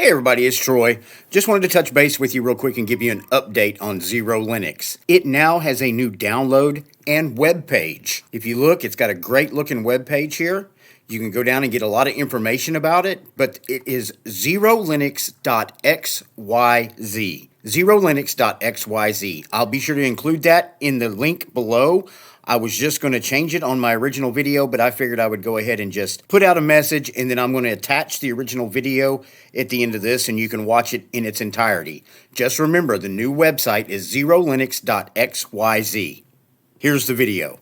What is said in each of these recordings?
Hey everybody, it's Troy. Just wanted to touch base with you real quick and give you an update on XeroLinux. It now has a new download and web page. If you look, it's got a great looking web page here. You can go down and get a lot of information about it, but it is XeroLinux.xyz. XeroLinux.xyz. I'll be sure to include that in the link below. I was just going to change it on my original video, but I figured I would go ahead and just put out a message, and then I'm going to attach the original video at the end of this, and you can watch it in its entirety. Just remember, the new website is XeroLinux.xyz. Here's the video.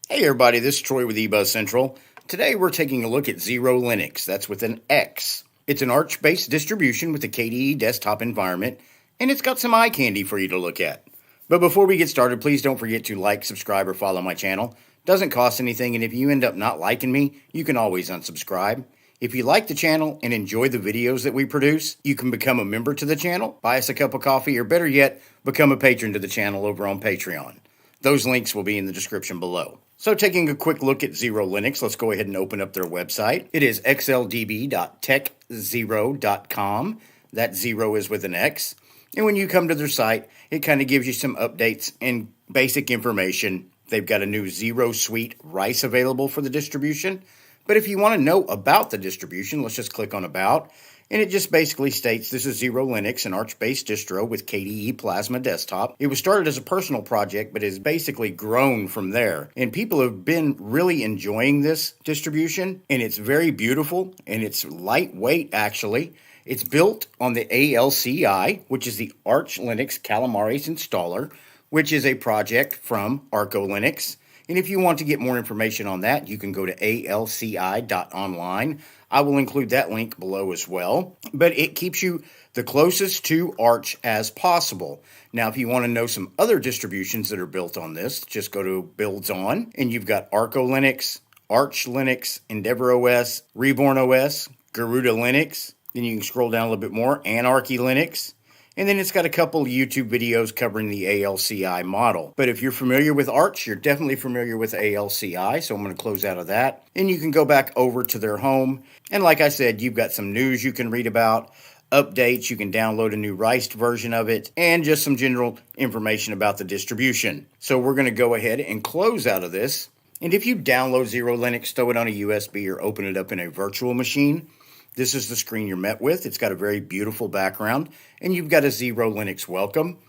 Hey everybody, this is Troy with eBuzz Central. Today we're taking a look at XeroLinux, that's with an X. It's an Arch-based distribution with a KDE desktop environment, and it's got some eye candy for you to look at. But before we get started, please don't forget to like, subscribe, or follow my channel. Doesn't cost anything, and if you end up not liking me, you can always unsubscribe. If you like the channel and enjoy the videos that we produce, you can become a member to the channel, buy us a cup of coffee, or better yet, become a patron to the channel over on Patreon. Those links will be in the description below. So taking a quick look at XeroLinux, let's go ahead and open up their website. It is xldb.techzero.com. That zero is with an X. And when you come to their site, it kind of gives you some updates and basic information. They've got a new Xero Suite Rice available for the distribution. But if you want to know about the distribution, let's just click on About. And it just basically states this is XeroLinux, an Arch-based distro with KDE Plasma Desktop. It was started as a personal project, but has basically grown from there. And people have been really enjoying this distribution, and it's very beautiful, and it's lightweight, actually. It's built on the ALCI, which is the Arch Linux Calamares installer, which is a project from ArcoLinux. And if you want to get more information on that, you can go to alci.online. I will include that link below as well. But it keeps you the closest to Arch as possible. Now, if you want to know some other distributions that are built on this, just go to Builds On, and you've got ArcoLinux, Arch Linux, Endeavor OS, Reborn OS, Garuda Linux. Then you can scroll down a little bit more, Anarchy Linux. And then it's got a couple YouTube videos covering the ALCI model. But if you're familiar with Arch, you're definitely familiar with ALCI, so I'm going to close out of that. And you can go back over to their home. And like I said, you've got some news you can read about, updates, you can download a new Riced version of it, and just some general information about the distribution. So we're going to go ahead and close out of this. And if you download XeroLinux, throw it on a USB or open it up in a virtual machine, this is the screen you're met with. It's got a very beautiful background, and you've got a XeroLinux welcome.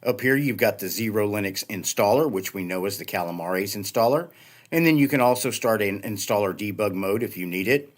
Up here, you've got the XeroLinux installer, which we know is the Calamares installer. And then you can also start in installer debug mode if you need it.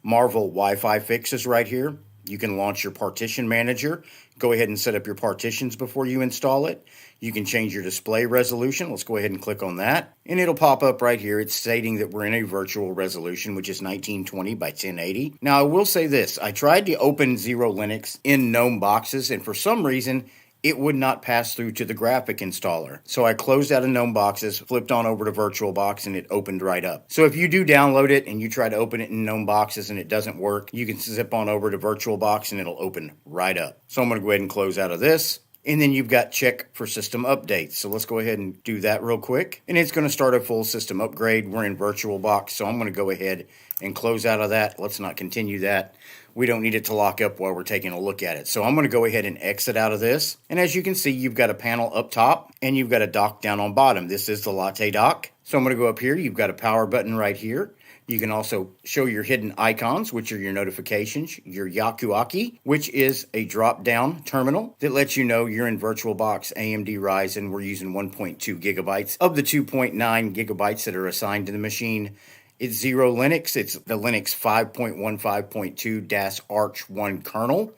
Marvel Wi-Fi fixes right here. You can launch your partition manager. Go ahead and set up your partitions before you install it. You can change your display resolution. Let's go ahead and click on that. And it'll pop up right here. It's stating that we're in a virtual resolution, which is 1920 by 1080. Now, I will say this. I tried to open XeroLinux in GNOME boxes, and for some reason, it would not pass through to the graphic installer. So I closed out of GNOME boxes, flipped on over to VirtualBox, and it opened right up. So if you do download it and you try to open it in GNOME boxes and it doesn't work, you can zip on over to VirtualBox and it'll open right up. So I'm going to go ahead and close out of this. And then you've got check for system updates. So let's go ahead and do that real quick. And it's going to start a full system upgrade. We're in VirtualBox, so I'm going to go ahead and close out of that. Let's not continue that. We don't need it to lock up while we're taking a look at it. So I'm going to go ahead and exit out of this. And as you can see, you've got a panel up top and you've got a dock down on bottom. This is the Latte dock. So I'm going to go up here. You've got a power button right here. You can also show your hidden icons, which are your notifications, your Yakuaki, which is a drop-down terminal that lets you know you're in VirtualBox AMD Ryzen. We're using 1.2 gigabytes of the 2.9 gigabytes that are assigned to the machine. It's XeroLinux. It's the Linux 5.15.2-Arch 1 kernel.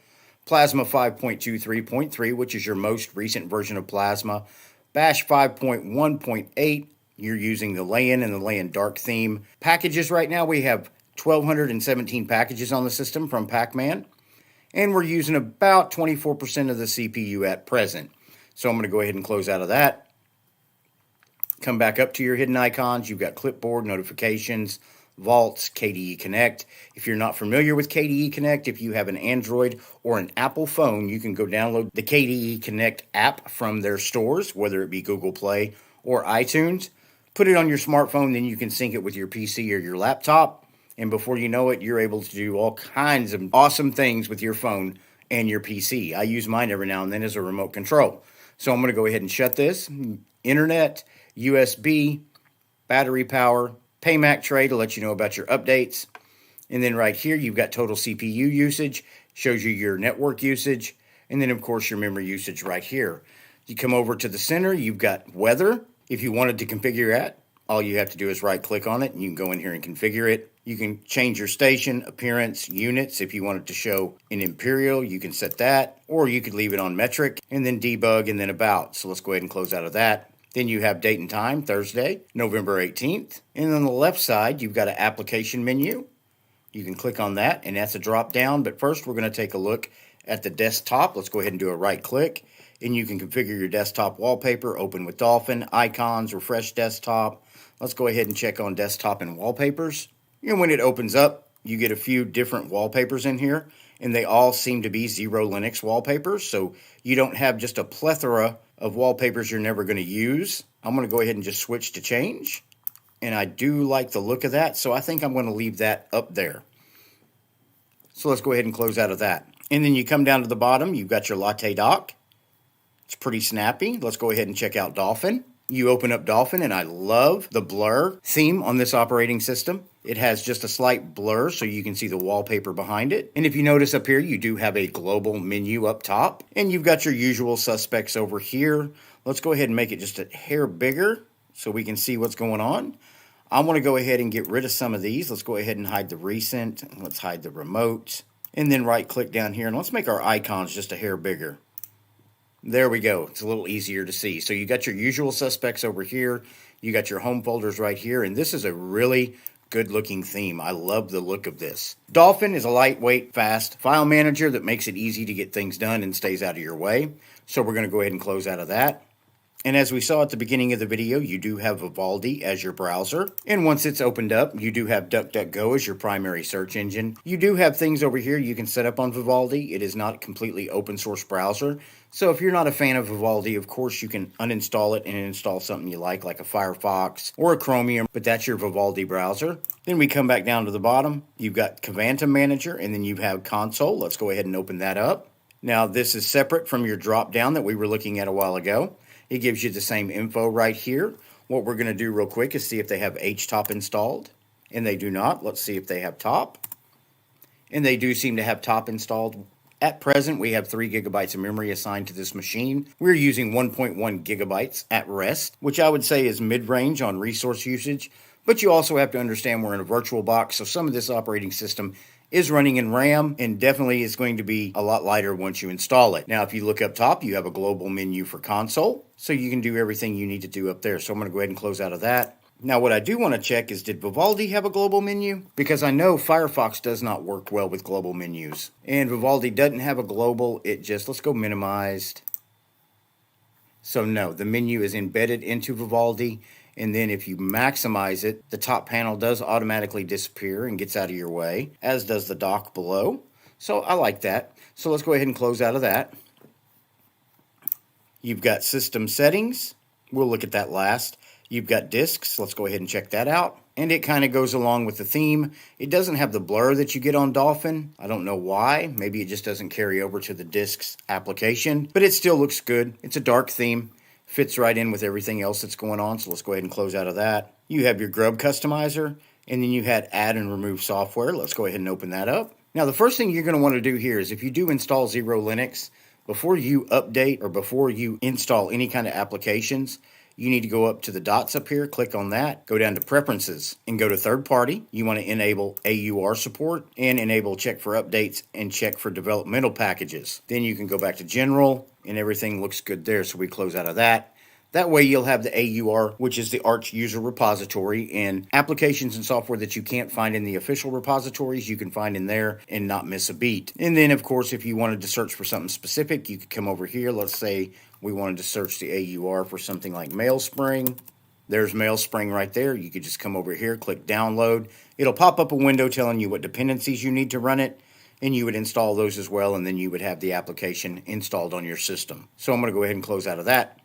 Plasma 5.23.3, which is your most recent version of Plasma. Bash 5.1.8. You're using the lay-in and the lay-in dark theme. Packages right now, we have 1,217 packages on the system from Pac-Man. And we're using about 24% of the CPU at present. So I'm going to go ahead and close out of that. Come back up to your hidden icons. You've got clipboard, notifications, vaults, KDE Connect. If you're not familiar with KDE Connect, if you have an Android or an Apple phone, you can go download the KDE Connect app from their stores, whether it be Google Play or iTunes. Put it on your smartphone, then you can sync it with your PC or your laptop. And before you know it, you're able to do all kinds of awesome things with your phone and your PC. I use mine every now and then as a remote control. So I'm going to go ahead and shut this. Internet, USB, battery power, PayMac tray to let you know about your updates. And then right here, you've got total CPU usage, shows you your network usage, and then of course your memory usage right here. You come over to the center, you've got weather. If you wanted to configure that, all you have to do is right click on it and you can go in here and configure it. You can change your station, appearance, units. If you want it to show in imperial, you can set that, or you could leave it on metric, and then debug, and then about. So let's go ahead and close out of that. Then you have date and time, Thursday, November 18th. And on the left side, you've got an application menu. You can click on that, and that's a drop down. But first, we're going to take a look at the desktop. Let's go ahead and do a right click, and you can configure your desktop wallpaper, open with Dolphin, icons, refresh desktop. Let's go ahead and check on desktop and wallpapers. And when it opens up, you get a few different wallpapers in here, and they all seem to be XeroLinux wallpapers. So you don't have just a plethora of wallpapers you're never going to use. I'm going to go ahead and just switch to change. And I do like the look of that, so I think I'm going to leave that up there. So let's go ahead and close out of that. And then you come down to the bottom, you've got your Latte dock. It's pretty snappy. Let's go ahead and check out Dolphin. You open up Dolphin, and I love the blur theme on this operating system. It has just a slight blur so you can see the wallpaper behind it. And if you notice up here, you do have a global menu up top. And you've got your usual suspects over here. Let's go ahead and make it just a hair bigger so we can see what's going on. I want to go ahead and get rid of some of these. Let's go ahead and hide the recent. Let's hide the remote. And then right click down here, and let's make our icons just a hair bigger. There we go. It's a little easier to see. So you got your usual suspects over here. You got your home folders right here. And this is a really good looking theme. I love the look of this. Dolphin is a lightweight, fast file manager that makes it easy to get things done and stays out of your way. So we're going to go ahead and close out of that. And as we saw at the beginning of the video, you do have Vivaldi as your browser. And once it's opened up, you do have DuckDuckGo as your primary search engine. You do have things over here you can set up on Vivaldi. It is not a completely open source browser. So if you're not a fan of Vivaldi, of course you can uninstall it and install something you like a Firefox or a Chromium, but that's your Vivaldi browser. Then we come back down to the bottom. You've got Cavantum Manager, and then you have Console. Let's go ahead and open that up. Now this is separate from your drop down that we were looking at a while ago. It gives you the same info right here. What we're going to do real quick is see if they have HTOP installed. And they do not. Let's see if they have top. And they do seem to have top installed. At present, we have 3 gigabytes of memory assigned to this machine. We're using 1.1 gigabytes at rest, which I would say is mid-range on resource usage. But you also have to understand we're in a virtual box, so some of this operating system is running in RAM and definitely is going to be a lot lighter once you install it. Now, if you look up top, you have a global menu for console, so you can do everything you need to do up there. So I'm going to go ahead and close out of that. Now, what I do want to check is, did Vivaldi have a global menu? Because I know Firefox does not work well with global menus. And Vivaldi doesn't have a global, let's go minimized. So no, the menu is embedded into Vivaldi. And then if you maximize it, the top panel does automatically disappear and gets out of your way, as does the dock below. So I like that. So let's go ahead and close out of that. You've got system settings. We'll look at that last. You've got disks. Let's go ahead and check that out. And it kind of goes along with the theme. It doesn't have the blur that you get on Dolphin. I don't know why. Maybe it just doesn't carry over to the disks application, but it still looks good. It's a dark theme. Fits right in with everything else that's going on, so let's go ahead and close out of that. You have your Grub Customizer, and then you had Add and Remove Software. Let's go ahead and open that up. Now, the first thing you're going to want to do here is if you do install XeroLinux, before you update or before you install any kind of applications, you need to go up to the dots up here, click on that, go down to Preferences, and go to Third Party. You want to enable AUR support and enable Check for Updates and Check for Developmental Packages. Then you can go back to General, and everything looks good there, so we close out of that. That way you'll have the AUR, which is the Arch User Repository, and applications and software that you can't find in the official repositories, you can find in there and not miss a beat. And then, of course, if you wanted to search for something specific, you could come over here. Let's say we wanted to search the AUR for something like MailSpring. There's MailSpring right there. You could just come over here, click Download. It'll pop up a window telling you what dependencies you need to run it, and you would install those as well, and then you would have the application installed on your system. So I'm going to go ahead and close out of that.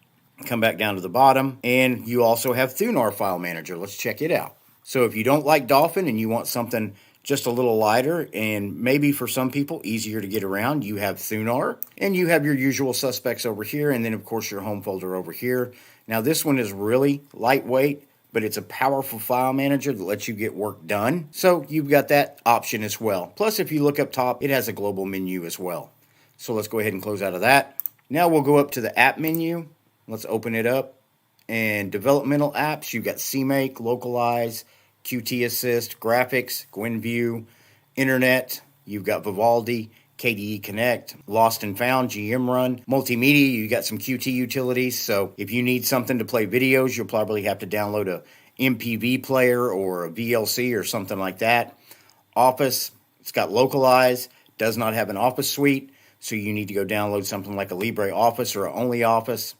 Come back down to the bottom, and you also have Thunar File Manager. Let's check it out. So if you don't like Dolphin and you want something just a little lighter and maybe for some people easier to get around, you have Thunar, and you have your usual suspects over here, and then of course your home folder over here. Now this one is really lightweight, but it's a powerful file manager that lets you get work done. So you've got that option as well. Plus, if you look up top, it has a global menu as well. So let's go ahead and close out of that. Now we'll go up to the app menu. Let's open it up. And developmental apps, you've got CMake, Localize, Qt Assist, Graphics, GwenView, Internet, you've got Vivaldi, KDE Connect, Lost and Found, GM Run, Multimedia, you got some Qt utilities, so if you need something to play videos, you'll probably have to download a MPV player or a VLC or something like that. Office, it's got Localize, does not have an Office suite, so you need to go download something like a LibreOffice or a OnlyOffice.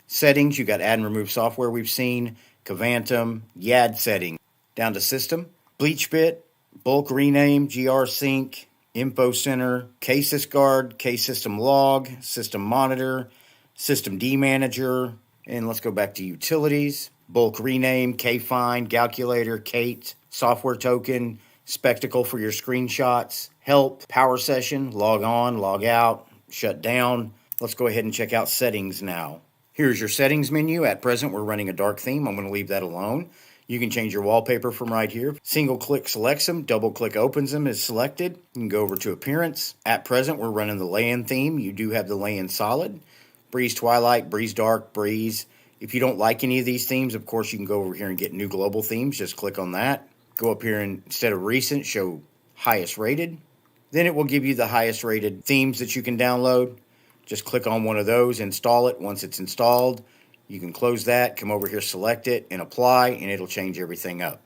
Settings, you got add and remove software we've seen, Cavantum, YAD setting. Down to system, BleachBit, bulk rename, GRSync, Info Center, KSysGuard, KSystem Log, System Monitor, System D Manager, and let's go back to utilities, bulk rename, KFind, Calculator, Kate, software token, Spectacle for your screenshots, help, power session, log on, log out, shut down. Let's go ahead and check out settings now. Here's your settings menu. At present, we're running a dark theme. I'm going to leave that alone. You can change your wallpaper from right here. Single click selects them, double click opens them is selected. You can go over to appearance. At present, we're running the lay-in theme. You do have the lay-in solid, breeze twilight, breeze dark, breeze. If you don't like any of these themes, of course, you can go over here and get new global themes. Just click on that. Go up here and instead of recent, show highest rated. Then it will give you the highest rated themes that you can download. Just click on one of those, install it. Once it's installed, you can close that, come over here, select it, and apply, and it'll change everything up.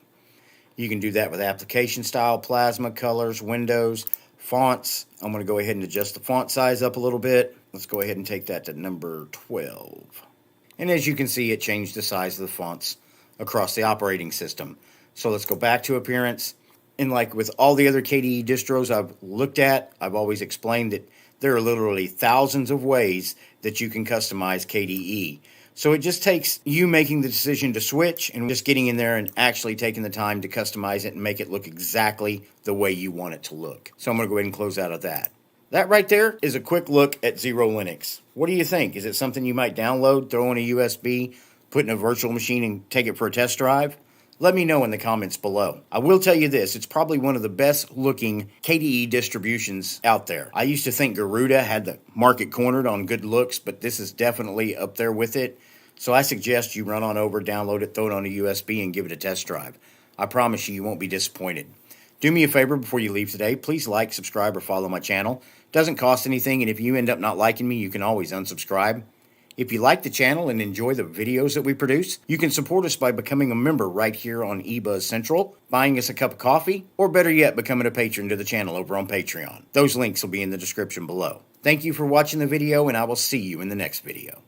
You can do that with application style, plasma, colors, windows, fonts. I'm going to go ahead and adjust the font size up a little bit. Let's go ahead and take that to number 12. And as you can see, it changed the size of the fonts across the operating system. So let's go back to appearance. And like with all the other KDE distros I've looked at, I've always explained that there are literally thousands of ways that you can customize KDE. So it just takes you making the decision to switch and just getting in there and actually taking the time to customize it and make it look exactly the way you want it to look. So I'm going to go ahead and close out of that. That right there is a quick look at XeroLinux. What do you think? Is it something you might download, throw in a USB, put in a virtual machine and take it for a test drive? Let me know in the comments below. I will tell you this, it's probably one of the best looking KDE distributions out there. I used to think Garuda had the market cornered on good looks, but this is definitely up there with it. So I suggest you run on over, download it, throw it on a USB, and give it a test drive. I promise you, you won't be disappointed. Do me a favor before you leave today. Please like, subscribe, or follow my channel. Doesn't cost anything, and if you end up not liking me, you can always unsubscribe. If you like the channel and enjoy the videos that we produce, you can support us by becoming a member right here on eBuzz Central, buying us a cup of coffee, or better yet, becoming a patron to the channel over on Patreon. Those links will be in the description below. Thank you for watching the video, and I will see you in the next video.